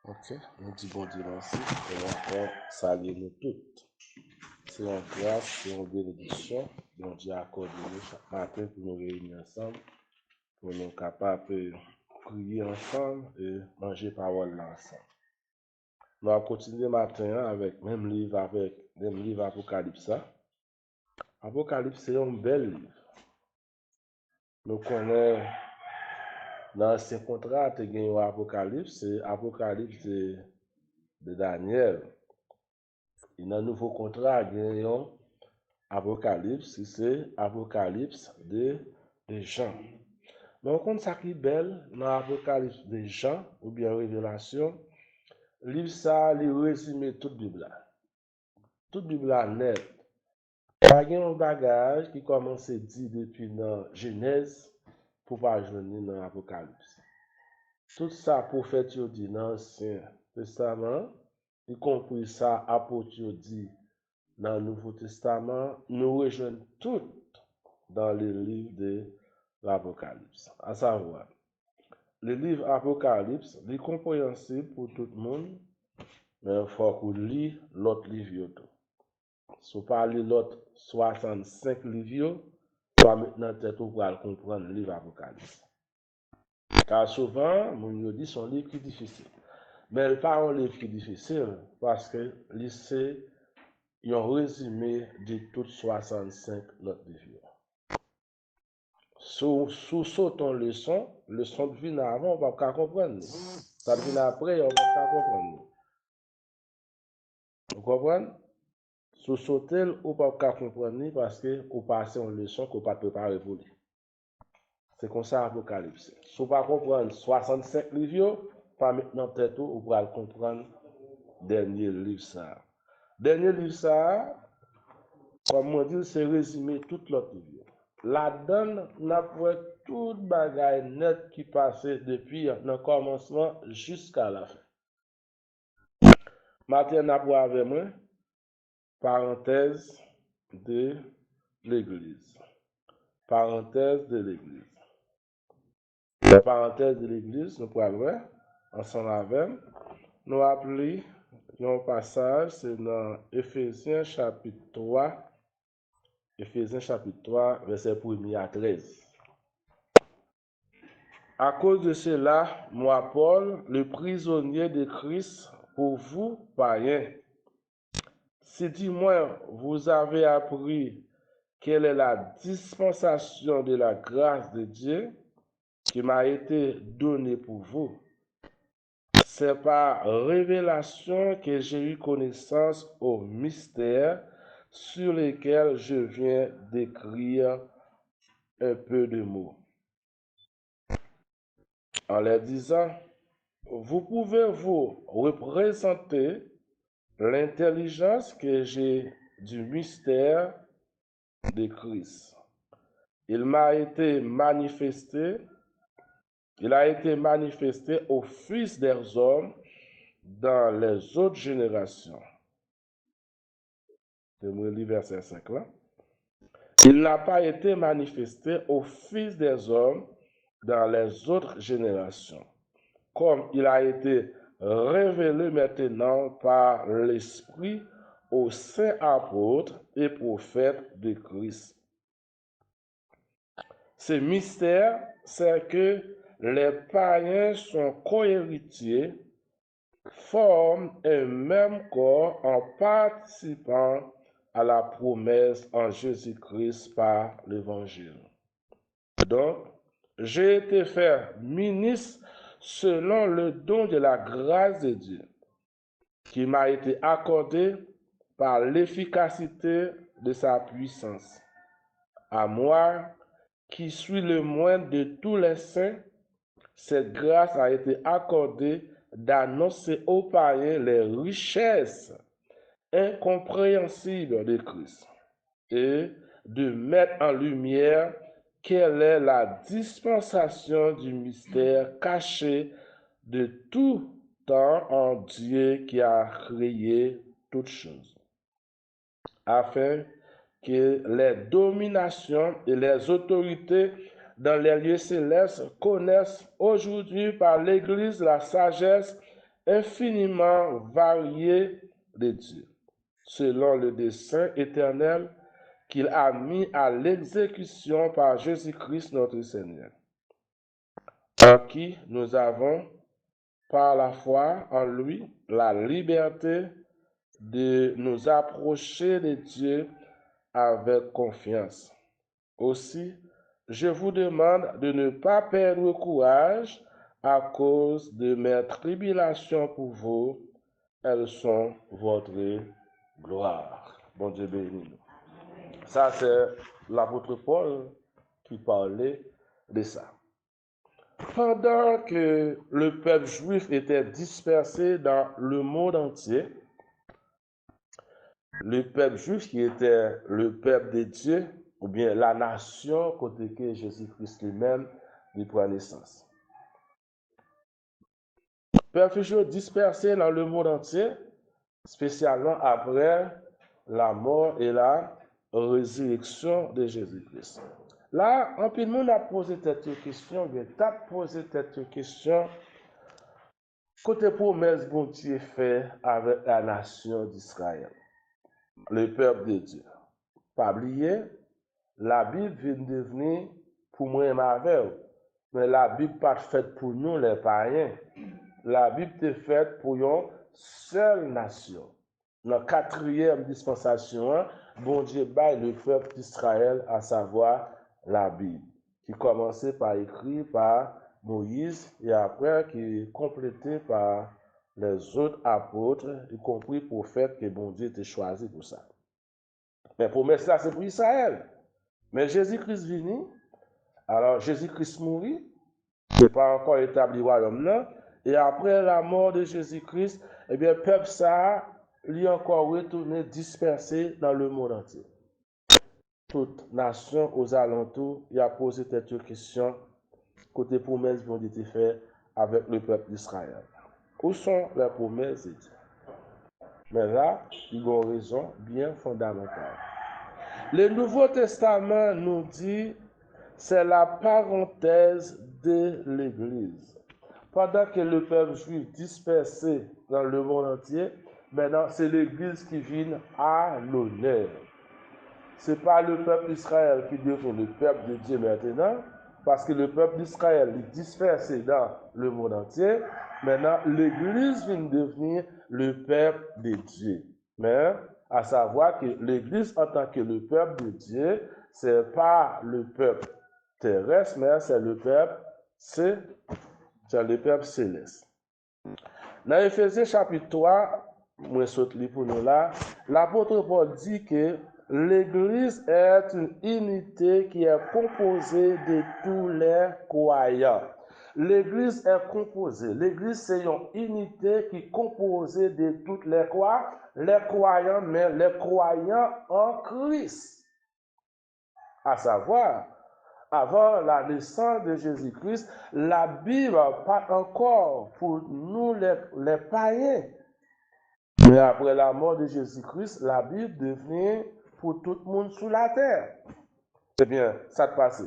Ok, nous disons bon Dieu merci et encore saluer nous toutes. C'est une grâce, c'est une bénédiction. Bon Dieu a accordé nous chaque matin pour nous réunir ensemble, pour nous capables de prier ensemble et manger parole ensemble. Nous allons continuer matin avec même livre Apocalypse. Apocalypse, c'est un bel livre. Nous connaissons dans l'ancien contrat, tu as Apocalypse, c'est Apocalypse de Daniel. Et dans le nouveau contrat, il y a Apocalypse, c'est Apocalypse de Jean. Mais on compte ça qui est belle dans l'Apocalypse de Jean, ou bien Révélation, livre ça, il résume toute Bible. Toute Bible net. Pas un bagage qui commence à dire depuis dans Genèse pour pas joindre dans l'Apocalypse. Tout ça, prophète dit dans l'Ancien Testament, y compris ça, apôtre dit dans le Nouveau Testament, nous rejoignons tout dans le livre de l'Apocalypse. À savoir, le livre Apocalypse est compréhensible pour tout le monde, mais il faut qu'on lit l'autre livre. Si on parle de l'autre 65 livres, pas maintenant tête pour comprendre le livre Apocalypse. Car souvent, on dit son livre qui est difficile. Mais il pas un livre qui est difficile parce que c'est un résumé de toutes 65 autres livres. Sous sautant leçon de vient avant, on ne va pas comprendre. Ça vient après, on ne va pas comprendre. Vous comprenez? Sous sauter, on ne va pas comprendre parce que on passe une leçon qu'on ne peut pas préparer pour lui. C'est comme ça l'Apocalypse. Si on ne peut pas comprendre 65 livres, pas maintenant peut-être on pourra comprendre dernier livre ça. Dernier livre ça, comme on dit, c'est résumé tout l'autre livre. La donne n'a pas tout bagaille net qui passait depuis le commencement jusqu'à la fin. Maintenant, n'a pas avec moi parenthèse de l'Église. Parenthèse de l'Église. La parenthèse de l'Église, nous pouvons voir ensemble avec. Nous appelons un passage, c'est dans Éphésiens chapitre 3. Éphésiens chapitre 3, verset 1 à 13. À cause de cela, moi, Paul, le prisonnier de Christ, pour vous, païens, si du moins vous avez appris quelle est la dispensation de la grâce de Dieu qui m'a été donnée pour vous, c'est par révélation que j'ai eu connaissance au mystère sur lesquels je viens d'écrire un peu de mots. En leur disant, vous pouvez vous représenter l'intelligence que j'ai du mystère de Christ. Il a été manifesté au Fils des hommes dans les autres générations. Je me lis verset 5 là. Il n'a pas été manifesté au Fils des hommes dans les autres générations, comme il a été révélé maintenant par l'Esprit aux saints apôtres et prophètes de Christ. Ce mystère, c'est que les païens sont cohéritiers, forment un même corps en participant à la promesse en Jésus-Christ par l'Évangile. Donc, j'ai été fait ministre selon le don de la grâce de Dieu qui m'a été accordé par l'efficacité de sa puissance. À moi, qui suis le moindre de tous les saints, cette grâce a été accordée d'annoncer aux païens les richesses incompréhensibles de Christ et de mettre en lumière quelle est la dispensation du mystère caché de tout temps en Dieu qui a créé toutes choses, afin que les dominations et les autorités dans les lieux célestes connaissent aujourd'hui par l'Église la sagesse infiniment variée de Dieu, selon le dessein éternel qu'il a mis à l'exécution par Jésus-Christ notre Seigneur, en qui nous avons, par la foi en lui, la liberté de nous approcher de Dieu avec confiance. Aussi, je vous demande de ne pas perdre courage à cause de mes tribulations pour vous. Elles sont votre gloire. Bon Dieu béni nous. Ça, c'est l'apôtre Paul qui parlait de ça. Pendant que le peuple juif était dispersé dans le monde entier, le peuple juif qui était le peuple de Dieu, ou bien la nation côté que Jésus-Christ lui-même lui prend naissance. Le peuple juif dispersé dans le monde entier, spécialement après la mort et la résurrection de Jésus-Christ. Là, un peu de monde a posé cette question, bien, t'as posé cette question, côté promesse bon Dieu fait avec la nation d'Israël, le peuple de Dieu. Pas oublier, la Bible vient devenir pour moi et ma vie, mais la Bible pas faite pour nous les païens. La Bible est faite pour une seule nation. Dans la 4e dispensation, bon Dieu baille le peuple d'Israël, à savoir la Bible, qui commençait par écrit par Moïse et après qui est complété par les autres apôtres, y compris prophètes que bon Dieu était choisi pour ça. Mais promesse là, c'est pour Israël. Mais Jésus-Christ venu, alors Jésus-Christ mourit, n'est pas encore établi royaume là, et après la mort de Jésus-Christ, eh bien, le peuple ça, lui encore retourné dispersé dans le monde entier. Toute nation aux alentours, il a posé cette question, côté promesses qui ont été faites avec le peuple d'Israël. Où sont les promesses de Dieu? Mais là, il y a une raison bien fondamentale. Le Nouveau Testament nous dit c'est la parenthèse de l'Église. Pendant que le peuple juif dispersé dans le monde entier, maintenant c'est l'Église qui vient à l'honneur. Ce n'est pas le peuple d'Israël qui devient le peuple de Dieu maintenant, parce que le peuple d'Israël est dispersé dans le monde entier. Maintenant, l'Église vient devenir le peuple de Dieu. Mais à savoir que l'Église en tant que le peuple de Dieu, ce n'est pas le peuple terrestre, mais c'est le peuple céleste. Dans Éphésiens chapitre 3, moi saute pour nous là, l'apôtre Paul dit que l'Église est une unité qui est composée de tous les croyants. L'Église est composée. L'Église, c'est une unité qui est composée de tous les croyants, mais les croyants en Christ. À savoir, avant la naissance de Jésus-Christ, la Bible pas encore pour nous les païens. Mais après la mort de Jésus-Christ, la Bible devient pour tout le monde sur la terre. Eh bien, ça te passe.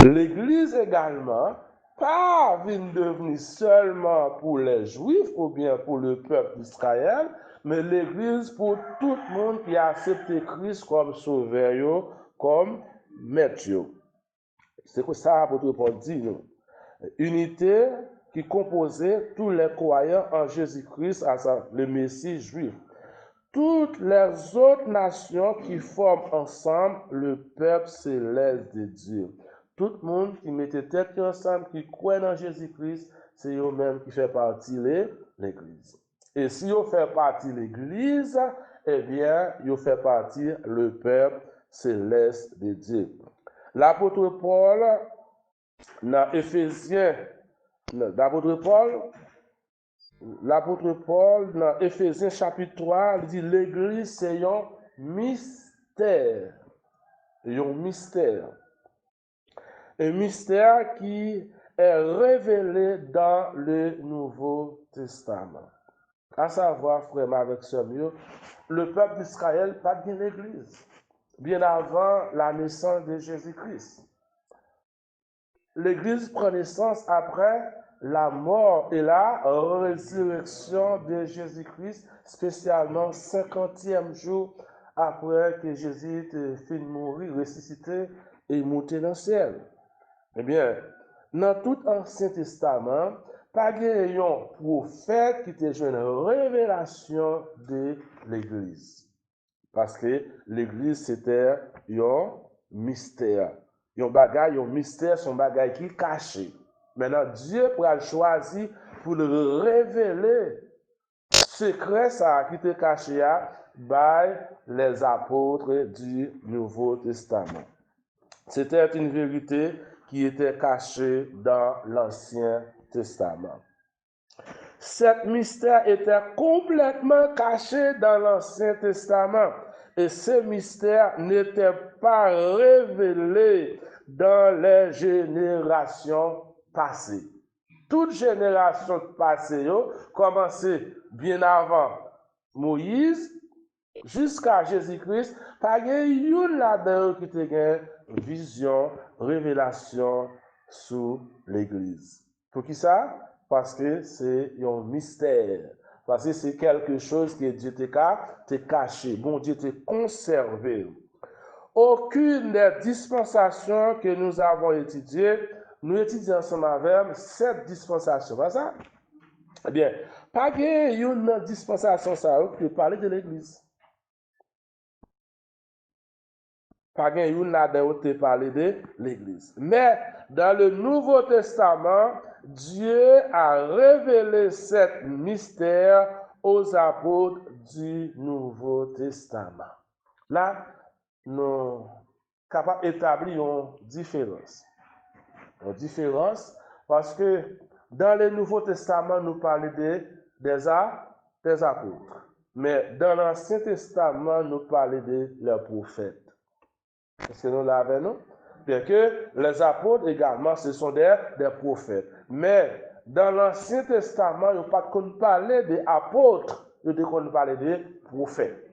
L'Église également, pas vient devenir seulement pour les Juifs ou bien pour le peuple d'Israël, mais l'Église pour tout le monde qui a accepté Christ comme sauveur, comme maître. C'est que ça, l'apôtre Paul dit, nous. Unité qui composait tous les croyants en Jésus-Christ, le Messie juif. Toutes les autres nations qui forment ensemble le peuple céleste de Dieu. Tout le monde qui mettait tête ensemble, qui croit dans Jésus-Christ, c'est eux-mêmes qui fait partie de l'Église. Et si ils fait partie de l'Église, eh bien, ils fait partie le peuple céleste de Dieu. L'apôtre Paul, dans Éphésiens, l'apôtre Paul, dans Éphésiens chapitre 3, il dit l'Église, c'est un mystère. Un mystère. Un mystère qui est révélé dans le Nouveau Testament. À savoir, frère, avec ce mieux, le peuple d'Israël n'a pas bien l'Église. Bien avant la naissance de Jésus-Christ. L'Église prend naissance après la mort et la résurrection de Jésus-Christ, spécialement 50e jour après que Jésus ait fini de mourir, ressuscité et monté dans le ciel. Eh bien, dans tout Ancien Testament, pas un prophète qui te une révélation de l'Église. Parce que l'Église, c'était un mystère. Un mystère, son bagage qui est caché. Maintenant, Dieu pourra choisir pour le révéler. Secret ça qui était caché par les apôtres du Nouveau Testament. C'était une vérité qui était cachée dans l'Ancien Testament. Cet mystère était complètement caché dans l'Ancien Testament et ce mystère n'était pas révélé dans les générations passées. Toute génération passée commençait bien avant Moïse jusqu'à Jésus-Christ, pas une là-dedans qui te vision, révélation sur l'Église. Pour qui ça? Parce que c'est un mystère. Parce que c'est quelque chose que Dieu t'a caché. Bon Dieu t'a conservé. Aucune des dispensations que nous avons étudiées, nous étudions ensemble avec cette dispensation. Pas ça? Eh bien, pas une dispensation ça que parler de l'Église. Pas une là-dedans te parler de l'Église. Mais dans le Nouveau Testament, Dieu a révélé ce mystère aux apôtres du Nouveau Testament. Là, nous sommes capables d'établir une différence. Une différence parce que dans le Nouveau Testament, nous parlons des apôtres. Mais dans l'Ancien Testament, nous parlons des prophètes. Est-ce que nous l'avons, non? Bien que les apôtres également, ce sont des prophètes. Mais dans l'Ancien Testament, il n'y a pas qu'on parler des apôtres, il y a qu'on parler des prophètes.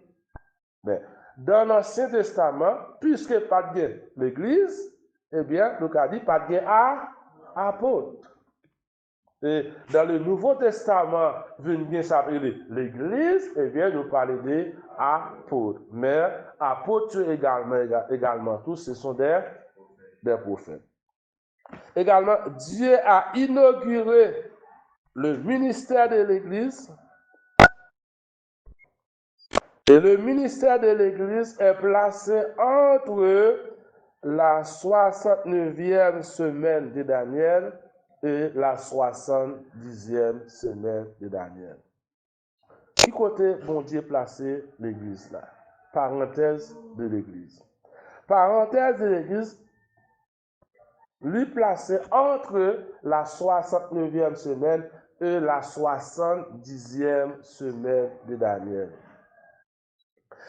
Mais dans l'Ancien Testament, puisque pas de l'Église, eh bien, nous avons dit pas de apôtres. Et dans le Nouveau Testament, vient s'appeler l'Église, eh bien, nous parlons des apôtres. Mais apôtres également, tous, ce sont des prophètes. Également, Dieu a inauguré le ministère de l'Église. Et le ministère de l'Église est placé entre la 69e semaine de Daniel et la 70e semaine de Daniel. Qui côté bon Dieu placé l'Église là? Parenthèse de l'Église. Parenthèse de l'Église, lui placé entre la 69e semaine et la 70e semaine de Daniel.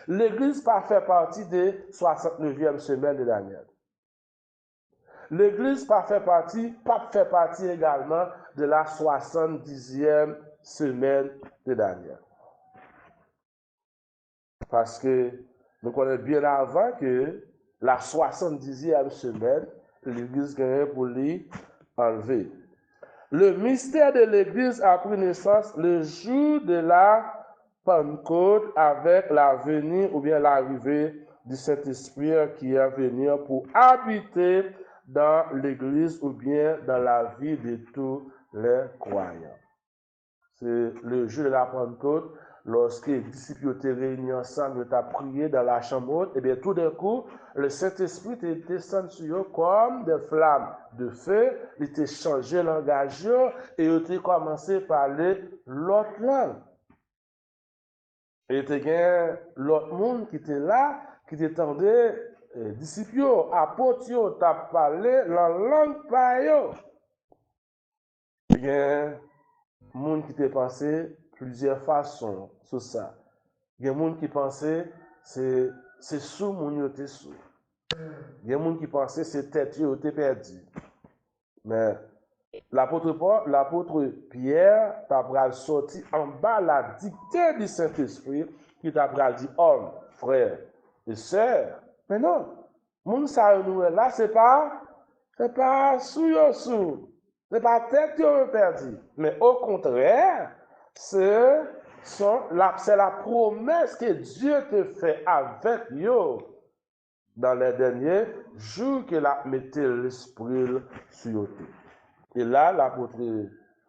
L'Église pas fait partie des 69e semaine de Daniel. L'Église pas fait partie également de la 70e semaine de Daniel. Parce que nous connaissons bien avant que la 70e semaine, l'Église gagnait pour lui enlever. Le mystère de l'Église a pris naissance le jour de la Pentecôte avec la venue ou bien l'arrivée du Saint-Esprit qui est venu pour habiter dans l'Église ou bien dans la vie de tous les croyants. C'est le jour de la Pentecôte, lorsque les disciples étaient réunis ensemble, ils ont prié dans la chambre haute, et bien tout d'un coup, le Saint-Esprit était descendu sur eux comme des flammes de feu, il était changé le langage et ils ont commencé à parler l'autre langue. Et il y a l'autre monde qui était là, qui attendait les disciples, apôtres, qui ont parlé la langue par eux. Il y a des gens qui ont pensé plusieurs façons sur ça. Il y a des gens qui pensaient c'est sous mon yote sous. Il y a des gens qui pensaient c'est tête yote perdu. Mais l'apôtre Pierre t'a sorti en bas la dictée du Saint-Esprit qui t'a dit homme, frère et sœur. Mais non, moun sa nous là c'est pas sous. Ce n'est pas tête qui ont perdu, mais au contraire, c'est la promesse que Dieu te fait avec eux dans les derniers jours qu'il a mis l'esprit sur eux. Et là, l'apôtre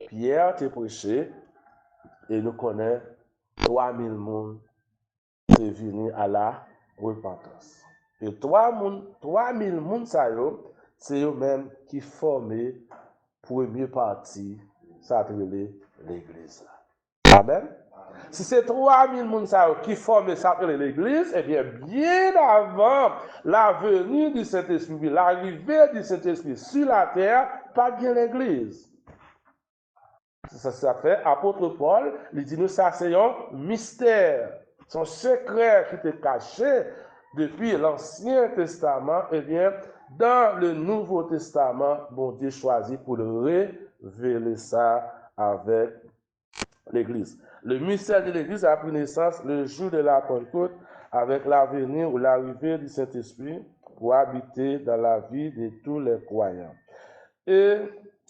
Pierre t'a prêché et nous connaît 3000 personnes qui sont venus à la repentance. Et 3000 personnes, c'est eux-mêmes qui forment première partie, ça l'église. Amen. Si c'est 3000 personnes qui forment ça l'église, eh bien avant la venue du Saint-Esprit, l'arrivée du Saint-Esprit sur la terre, pas bien l'église. Ça fait, apôtre Paul, il dit nous, ça c'est un mystère. Son secret qui était caché depuis l'Ancien Testament, eh bien, dans le Nouveau Testament, bon Dieu choisit pour le révéler ça avec l'Église. Le mystère de l'Église a pris naissance le jour de la Pentecôte avec la venue ou l'arrivée du Saint-Esprit pour habiter dans la vie de tous les croyants. Et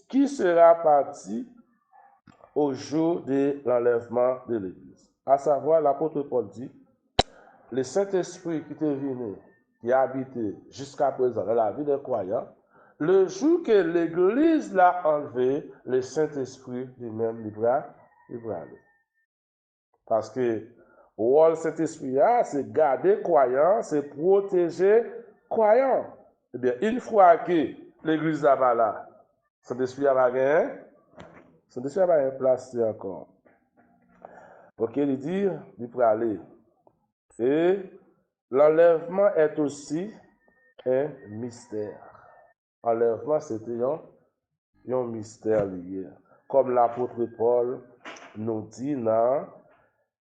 qui sera parti au jour de l'enlèvement de l'Église? À savoir, l'apôtre Paul dit, le Saint-Esprit qui est venu, qui a habité jusqu'à présent dans la vie des croyants, le jour que l'Église l'a enlevé, le Saint-Esprit lui-même libra. Parce que le rôle Saint-Esprit, c'est garder croyants, c'est protéger croyants. Eh bien, une fois que l'Église là va là, Saint-Esprit va gagner, Saint-Esprit va une place encore. Ok, il dit, il peut aller. Et l'enlèvement est aussi un mystère. L'enlèvement, c'était un mystère lié. Comme l'apôtre Paul nous dit dans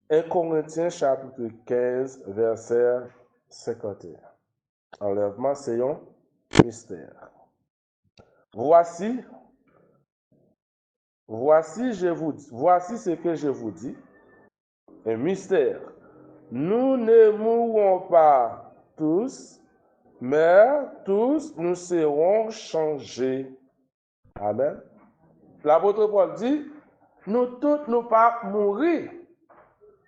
1 Corinthiens chapitre 15, verset 51. Enlèvement, c'est un mystère. Voici ce que je vous dis, un mystère. Nous ne mourrons pas tous, mais tous nous serons changés. Amen. L'apôtre Paul dit, nous tous nous pas mourir,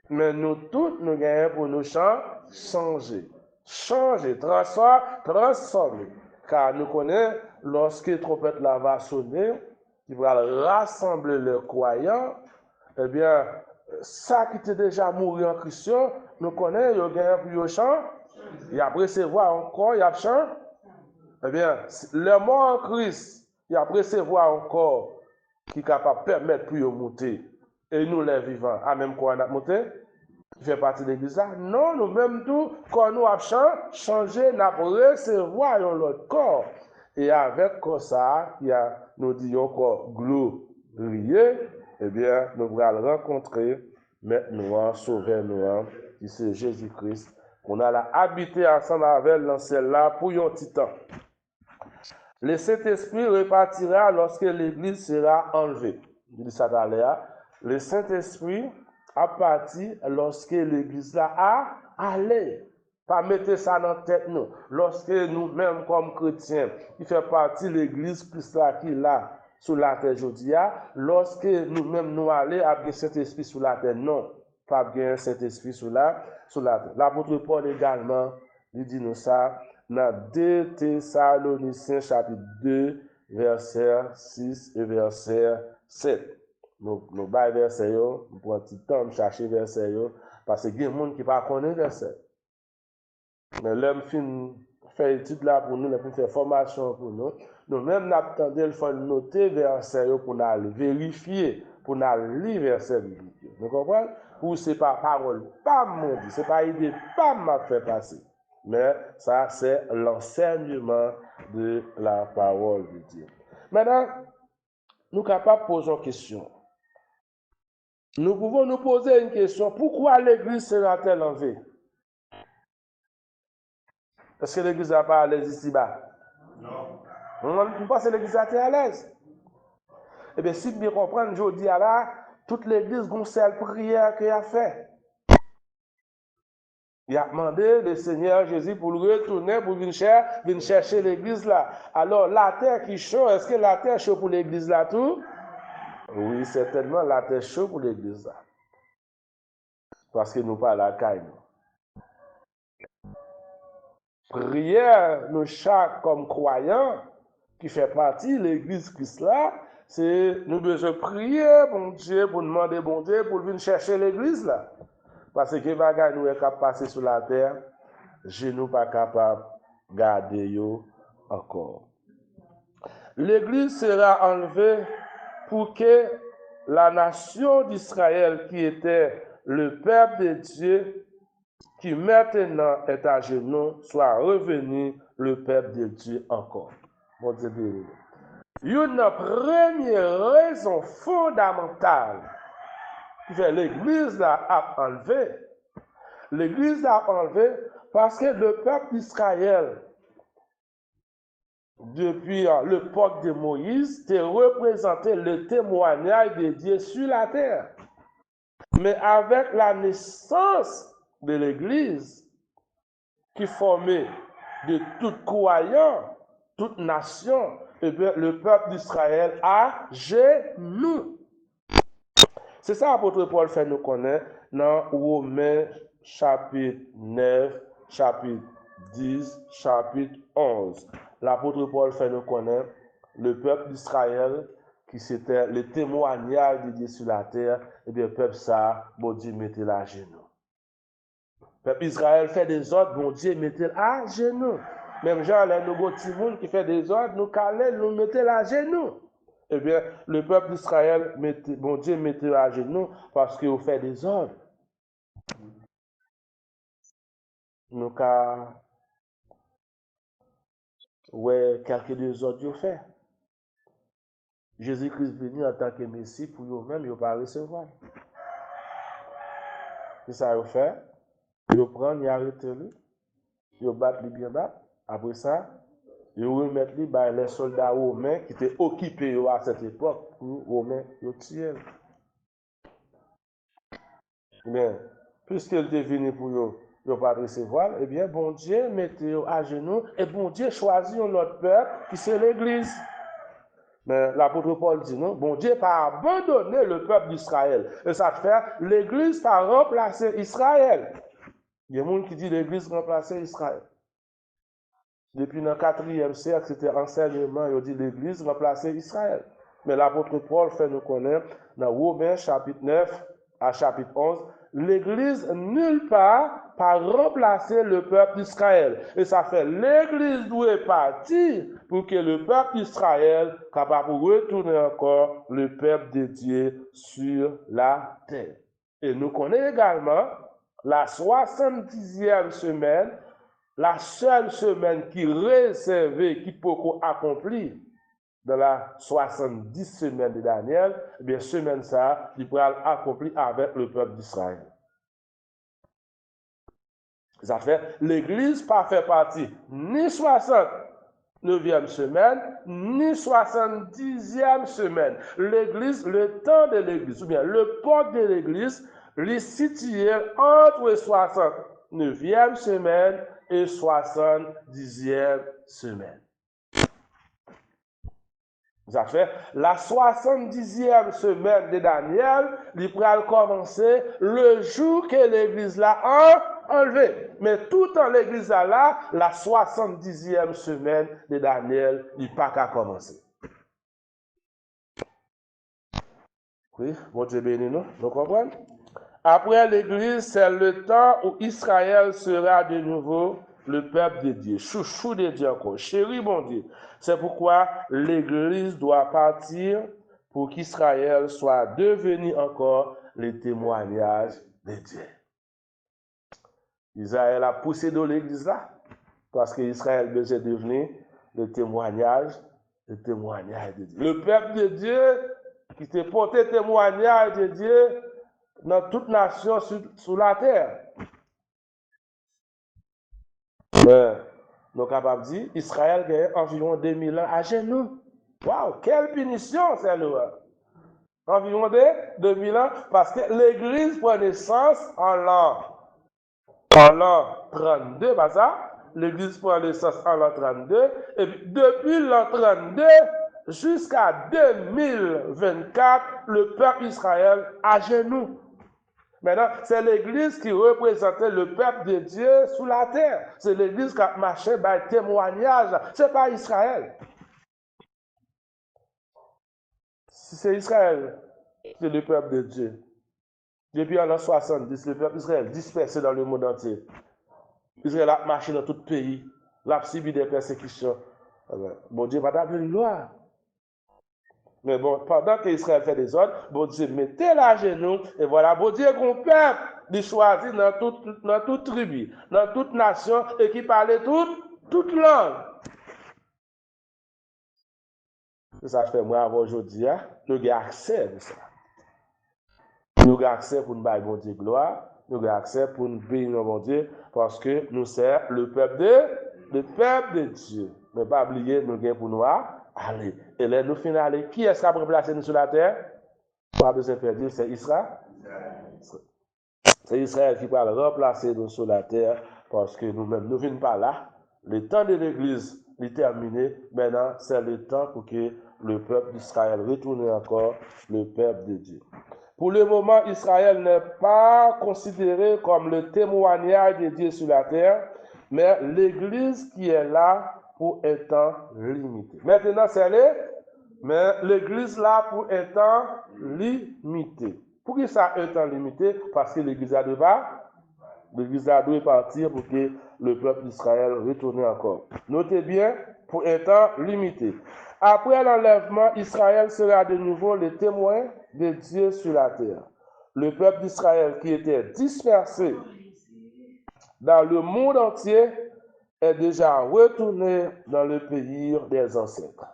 mais nous tous nous gagnons pour nous changer. Changer, transformer. Car nous connaissons, lorsque la trompette là va sonner, qui va rassembler les croyants, eh bien, ça qui était déjà mort en Christ, nous connaissons, il y a pour changer. Il a recevoir encore, il a changé. Eh bien, le mort en Christ, il a recevoir encore qui est capable de permettre pour monter. Et nous, les vivants, à même quoi on a monté, qui fait partie de l'église. Non, nous-mêmes, tout, quand nous avons changé, nous avons recevoir notre corps. Et avec ça, nous disons encore glorieux, eh bien, nous allons rencontrer maintenant, sauver nous, qui c'est Jésus-Christ. On a habité ensemble avec l'ancien là pour un petit temps. Le Saint-Esprit repartira lorsque l'Église sera enlevée. Je dis ça à l'heure. Le Saint-Esprit a parti lorsque l'Église là a allé. Pas mettre ça dans la tête nous. Lorsque nous-mêmes comme chrétiens, qui fait partie de l'Église plus là qui est là sur la terre aujourd'hui, lorsque nous-mêmes nous allons avec le Saint-Esprit sur la terre, non. Pas bien Saint-Esprit sur la terre. L'apôtre Paul également, il dit nous ça dans 2 Thessaloniciens chapitre 2, verset 6 et verset 7. Nous baillons verset, nous prenons un petit temps de chercher verset, parce qu'il y a des gens qui ne connaissent pas verset. Mais l'homme fait étude là pour nous, pour faire formation pour nous. Nous-mêmes, nous attendons il faut noter verset pour nous vérifier, pour nous lire verset biblique. Vous comprenez? Pour ce n'est pas parole, pas mon Dieu, ce n'est pas idée, pas m'a fait passer. Mais ça, c'est l'enseignement de la parole de Dieu. Maintenant, nous sommes capables de poser une question. Nous pouvons nous poser une question. Pourquoi l'Église sera-t-elle enlevée? Est-ce que l'Église n'a pas à l'aise ici-bas? Non. On pense que l'Église est à l'aise. Eh bien, si vous comprenez, je dis à là, toute l'Église a une seule prière qu'elle a fait. Il a demandé le Seigneur Jésus pour le retourner, pour venir chercher l'église là. Alors, la terre qui chaud, est-ce que la terre chaud pour l'église là tout? Oui, certainement, la terre chaud pour l'église là. Parce que nous pas la caille. Prière, nous chaque comme croyants, qui fait partie de l'église Christ là, c'est nous devons prier, bon Dieu, pour demander bon Dieu, pour venir chercher l'église là. Parce que bagay nous est capable de passer sur la terre, genou pas capable de garder yo encore. L'église sera enlevée pour que la nation d'Israël qui était le peuple de Dieu, qui maintenant est à genoux, soit revenu le peuple de Dieu encore. Bon Dieu béni. Une première raison fondamentale qui fait l'église a enlevé. L'église a enlevé parce que le peuple d'Israël, depuis l'époque de Moïse, te représentait le témoignage de Dieu sur la terre. Mais avec la naissance de l'Église, qui formait de tout croyant, toute nation, et bien, le peuple d'Israël à genoux. C'est ça l'apôtre Paul fait nous connaître dans Romains chapitre 9, chapitre 10, chapitre 11. L'apôtre Paul fait nous connaître le peuple d'Israël qui c'était le témoignage de Dieu sur la terre, et bien le peuple ça, bon Dieu mettait à genoux. Le peuple d'Israël fait des ordres, bon Dieu mettait à genoux. Même genre, les nouveaux petits qui fait des ordres, nous calait, nous mettait à genoux. Eh bien, le peuple d'Israël, bon Dieu mettait à genoux parce qu'il fait des ordres. Nous avons ouais, quelques des ordres qu'il fait. Jésus-Christ venu en tant que Messie pour eux-mêmes, ils ne pas recevoir. C'est ça qu'ils fait. Ils prennent, ils arrêtent lui, ils battent lui bien battent. Après ça, ils remettent lui les soldats romains qui étaient occupés à cette époque pour les Romains ils tuer. Mais, puisqu'il était venu pour eux, ils ne pas recevoir, eh bien, bon Dieu mettez à genoux et bon Dieu choisit notre peuple qui c'est l'Église. Mais l'apôtre Paul dit non, bon Dieu n'a pas abandonné le peuple d'Israël. Et ça fait, l'Église a remplacé Israël. Il y a des gens qui disent l'Église remplacé Israël. Depuis le 4e siècle, c'était enseignement, il dit l'Église remplacé Israël. Mais l'apôtre Paul fait nous connaître dans Romains chapitre 9 à chapitre 11, l'Église nulle part pas remplacer le peuple d'Israël. Et ça fait l'Église doit partir pour que le peuple d'Israël capable de retourner encore le peuple de Dieu sur la terre. Et nous connaissons également la 70e semaine, la seule semaine qui est réservée, qui peut accomplir dans la 70 semaines de Daniel, eh bien, semaine ça, il pourra accomplir avec le peuple d'Israël. Ça fait, l'Église pas fait partie ni 69e semaine, ni 70e semaine. L'Église, le temps de l'Église, ou bien le port de l'Église, est situé entre 69e semaine et 70e semaine. Ça fait la 70e semaine de Daniel, il pourra commencer le jour que l'église l'a enlevé. Mais tout en l'église là, la 70e semaine de Daniel, il n'a pas qu'à commencer. Oui, bon Dieu béni nous, vous comprenez? Après l'église, c'est le temps où Israël sera de nouveau le peuple de Dieu, chouchou de Dieu encore, chéri bon Dieu. C'est pourquoi l'Église doit partir pour qu'Israël soit devenu encore le témoignage de Dieu. Israël a poussé dans l'Église là, parce qu'Israël devait devenir le témoignage de Dieu. Le peuple de Dieu qui s'est porté témoignage de Dieu dans toute nation sur la terre. Mais, nous sommes capables de dire, Israël gagne environ 2000 ans à genoux. Waouh, quelle punition, c'est là. Environ 2000 ans, parce que l'Église prend naissance en l'an en l'an 32, pas ça? L'Église prend l'essence en l'an 32. Et puis, depuis l'an 32 jusqu'à 2024, le peuple Israël à genoux. Maintenant, c'est l'Église qui représentait le peuple de Dieu sous la terre. C'est l'Église qui a marché par témoignage. Ce n'est pas Israël. C'est Israël, c'est le peuple de Dieu. Depuis l'an 70, le peuple Israël dispersé dans le monde entier. Israël a marché dans tout le pays. Il a subi des persécutions. Bon Dieu va t'appeler une loi. Mais bon, pendant que Israël fait des ordres, bon Dieu mettez la genoux. Et voilà, bon Dieu qu'on peuple, il choisit dans toute tribu, dans toute nation, et qui parlait toute langue. C'est ça que fait moi avant aujourd'hui, nous avons accès à ça. Nous avons accès pour nous bailler bon Dieu gloire, nous avons accès pour nous bénir bon Dieu, parce que nous sommes le peuple de Dieu. Ne pas oublier, nous avons pour nous aller. Et là, nous finissons aller. Qui est-ce qui a remplacé nous sur la terre? Pas besoin de faire dire, c'est Israël. C'est Israël qui va remplacer nous sur la terre, parce que nous-mêmes, nous ne venons pas là. Le temps de l'Église est terminé. Maintenant, c'est le temps pour que le peuple d'Israël retourne encore le peuple de Dieu. Pour le moment, Israël n'est pas considéré comme le témoignage de Dieu sur la terre, mais l'Église qui est là pour un temps limité. Maintenant, c'est mais l'Église là pour un temps limité. Pour qui ça un temps limité? Parce que l'Église a dû partir pour que le peuple d'Israël retourne encore. Notez bien, pour un temps limité. Après l'enlèvement, Israël sera de nouveau le témoin de Dieu sur la terre. Le peuple d'Israël qui était dispersé dans le monde entier est déjà retourné dans le pays des ancêtres.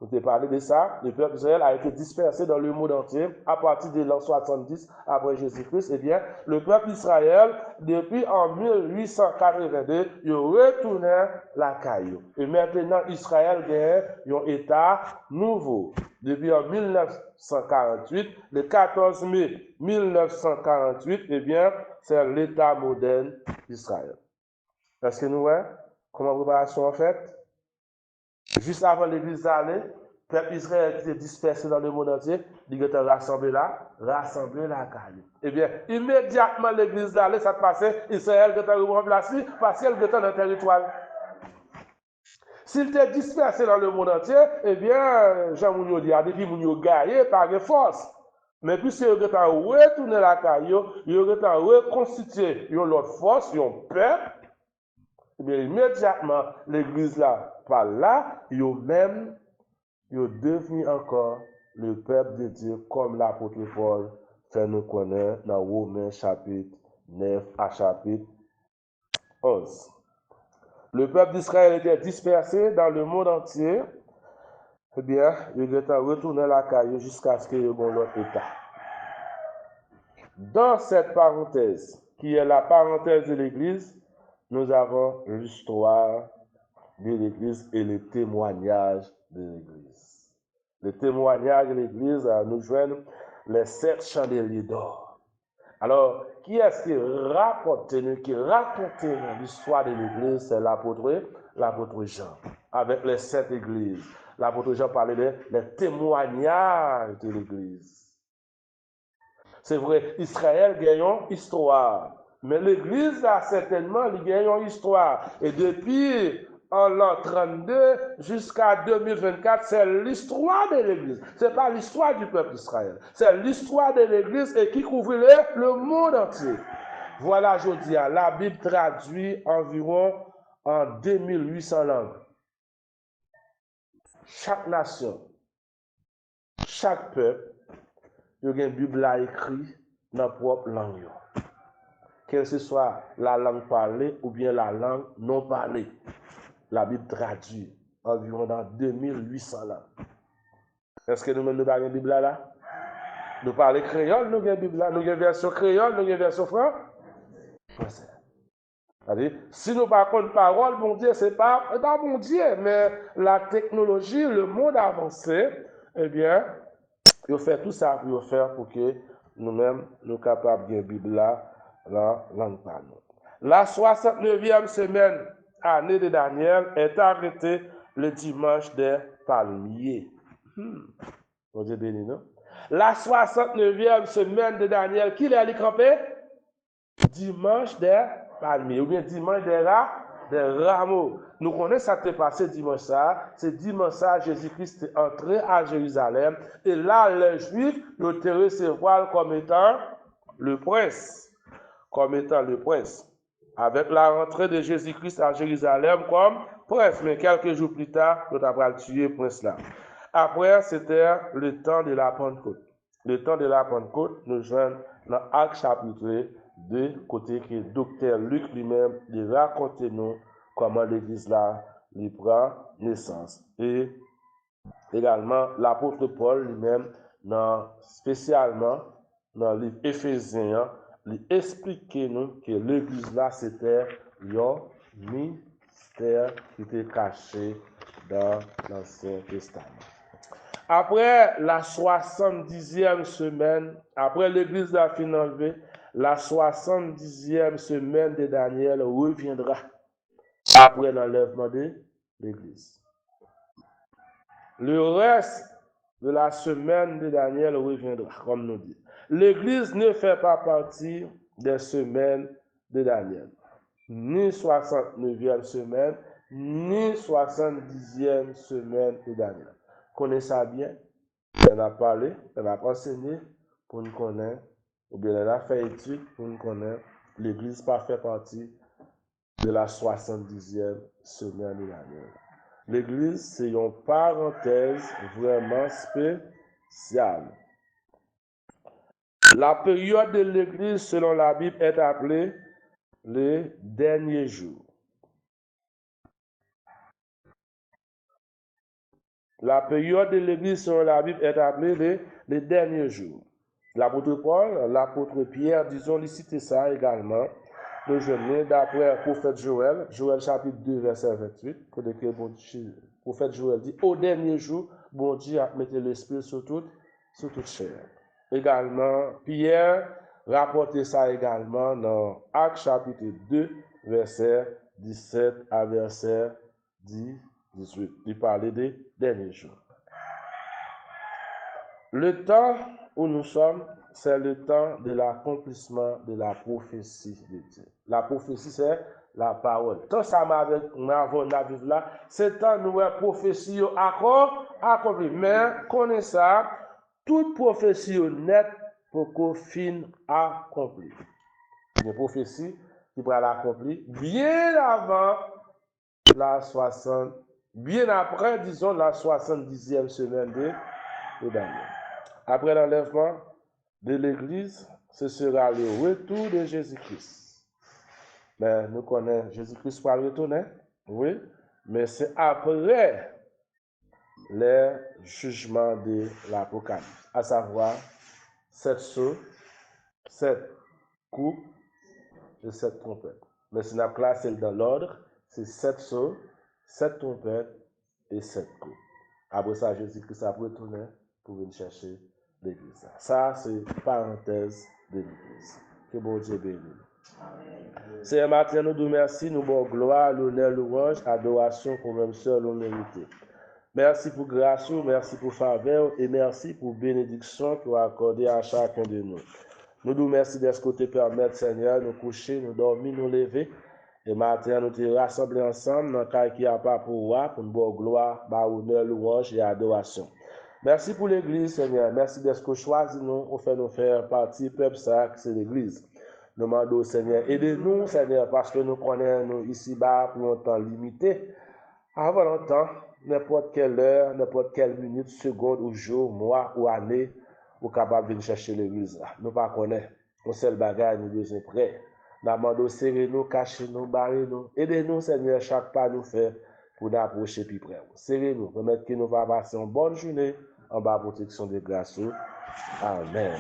On t'a parlé de ça. Le peuple d'Israël a été dispersé dans le monde entier à partir de l'an 70 après Jésus-Christ. Eh bien, le peuple d'Israël, depuis en 1882, il retournait la caillou. Et maintenant, Israël gagne un État nouveau. Depuis en 1948, le 14 mai 1948, eh bien, c'est l'État moderne d'Israël. Est-ce que nous voyons comment préparation en fait? Juste avant l'Église d'aller, le peuple Israël qui s'est dispersé dans le monde entier, il était rassemblé là, Cali. Eh bien, immédiatement l'Église d'aller, ça passait, Israël était remplacé parce qu'elle était dans le territoire. S'il était dispersé dans le monde entier, eh bien, Jean Mounio dit, depuis Mounio gagné par force. Mais puisque il était retourné la caillou, il était reconstitué une autre force, un peuple. Eh bien, immédiatement, l'Église là, par là, ils même, ils devenu encore le peuple de Dieu, comme l'apôtre Paul fait nous connaître dans Romains chapitre 9 à chapitre 11. Le peuple d'Israël était dispersé dans le monde entier. Eh bien, il était retourné à la caillou jusqu'à ce qu'il y ait l'autre état. Dans cette parenthèse, qui est la parenthèse de l'Église, nous avons l'histoire de l'Église et le témoignage de l'Église. Le témoignage de l'Église, nous joignent les 7 chandeliers d'or. Alors, qui est-ce qui raconte l'histoire de l'Église? C'est l'apôtre Jean, avec les 7 églises. L'apôtre Jean parlait des témoignages de l'Église. C'est vrai, Israël gagne une histoire, mais l'Église a certainement gagne une histoire. Et depuis en l'an 32 jusqu'à 2024, c'est l'histoire de l'Église. Ce n'est pas l'histoire du peuple d'Israël. C'est l'histoire de l'Église et qui couvrait le monde entier. Voilà, je dis, la Bible traduit environ en 2800 langues. Chaque nation, chaque peuple, il y a une Bible écrite dans la propre langue. Quelle que soit la langue parlée ou bien la langue non parlée. La Bible traduit environ dans 2800 langues. Est-ce que nous-mêmes nous avons une Bible là? Nous parlons créole, nous avons une Bible là. Nous avons une version créole, nous avons une version française. C'est-à-dire, si nous parlons de parole, bon Dieu, c'est pas bon Dieu, mais la technologie, le monde avancé, eh bien, il fait tout ça pour faire pour que nous-mêmes, nous capables de Bible là, la langue parlée. La 69e semaine, année de Daniel, est arrêtée le dimanche des Palmiers. Bon Dieu béni, non? La 69e semaine de Daniel, qui l'a campé? Dimanche des Palmiers, ou bien dimanche des Rameaux. Nous connaissons ça qui est passé dimanche ça. C'est dimanche ça, Jésus-Christ est entré à Jérusalem. Et là, les Juifs ont été recevoir comme étant le prince. Comme étant le prince. Avec la rentrée de Jésus-Christ à Jérusalem comme prince. Mais quelques jours plus tard, nous avons tué le prince là. Après, c'était le temps de la Pentecôte. Le temps de la Pentecôte, nous joignons dans Actes chapitre 2, côté que docteur Luc lui-même, il raconte nous comment l'église là, lui prend naissance. Et également, l'apôtre Paul lui-même, spécialement dans le livre Éphésiens, il explique nous que l'église là, c'était un mystère qui était caché dans l'Ancien Testament. Après la 70e semaine, après l'église a fini enlevée, la 70e semaine de Daniel reviendra après l'enlèvement de l'église. Le reste de la semaine de Daniel reviendra, comme nous dit. L'église ne fait pas partie des semaines de Daniel. Ni 69e semaine, ni 70e semaine de Daniel. Connaissez ça bien, elle a parlé, elle a enseigné pour nous connaître, ou bien elle a fait étude pour nous connaître. L'église pas fait partie de la 70e semaine de Daniel. L'église, c'est une parenthèse vraiment spéciale. La période de l'église, selon la Bible, est appelée le dernier jour. La période de l'église, selon la Bible, est appelée le dernier jour. L'apôtre Paul, l'apôtre Pierre, disons, il cite ça également. Le jeune, d'après le prophète Joël, Joël chapitre 2, verset 28, que le prophète Joël dit, au dernier jour, bon Dieu a mis l'esprit sur toute chair. Également, Pierre rapporte ça également dans Actes chapitre 2, verset 17 à verset 18. Il parlait des derniers jours. Le temps où nous sommes, c'est le temps de l'accomplissement de la prophétie de Dieu. La prophétie, c'est la parole. Tout ça m'avons vivre là, c'est temps nous prophétie accomplie. Mais connaissez ça, toute prophétie nette pour qu'on fin accompli. Une prophétie qui va l'accomplir bien avant la 60, bien après, disons, la 70e semaine de Daniel. Après l'enlèvement de l'Église, ce sera le retour de Jésus-Christ. Mais nous connaissons Jésus-Christ pour retourner, oui, mais c'est après les jugements de l'Apocalypse, à savoir 7 sceaux, 7 coupes et 7 trompettes. Mais si on a classé dans l'ordre, c'est 7 sceaux, 7 trompettes et 7 coupes. Après ça, Jésus-Christ a retourné pour venir chercher l'Église. Ça, c'est parenthèse de l'Église. Que bon Dieu bénisse. Seigneur, matin, nous nous remercions, nous bon gloire, l'honneur, louange, adoration pour même seul nous mériter. Merci pour grâce, merci pour faveur et merci pour bénédiction que vous accordez à chacun de nous. Nous nous remercions de ce que tu permets, Seigneur, nous coucher, nous dormir, nous lever. Et matin, nous te rassembler ensemble dans le cas qui a pas pour nous bon gloire, honneur, louange et adoration. Merci pour l'Église, Seigneur. Merci de ce que choisis nous, au fait nous faire partie, peuple ça, c'est l'Église. Nous demandons, Seigneur, aidez-nous, Seigneur, parce que nous connaissons nous ici-bas pour un temps limité. Avant longtemps, n'importe quelle heure, n'importe quelle minute, seconde ou jour, mois ou année, nous sommes capables de venir chercher l'Église. Nous ne connaissons pas. Nous seul bagage, nous besoin prêts. Nous demandons, serrez-nous, cachez-nous, barrez-nous. Aidez-nous, Seigneur, chaque pas nous fait pour nous approcher plus près. Serrez-nous, permettez que nous va passer une bonne journée en bas protection de grâce. Amen.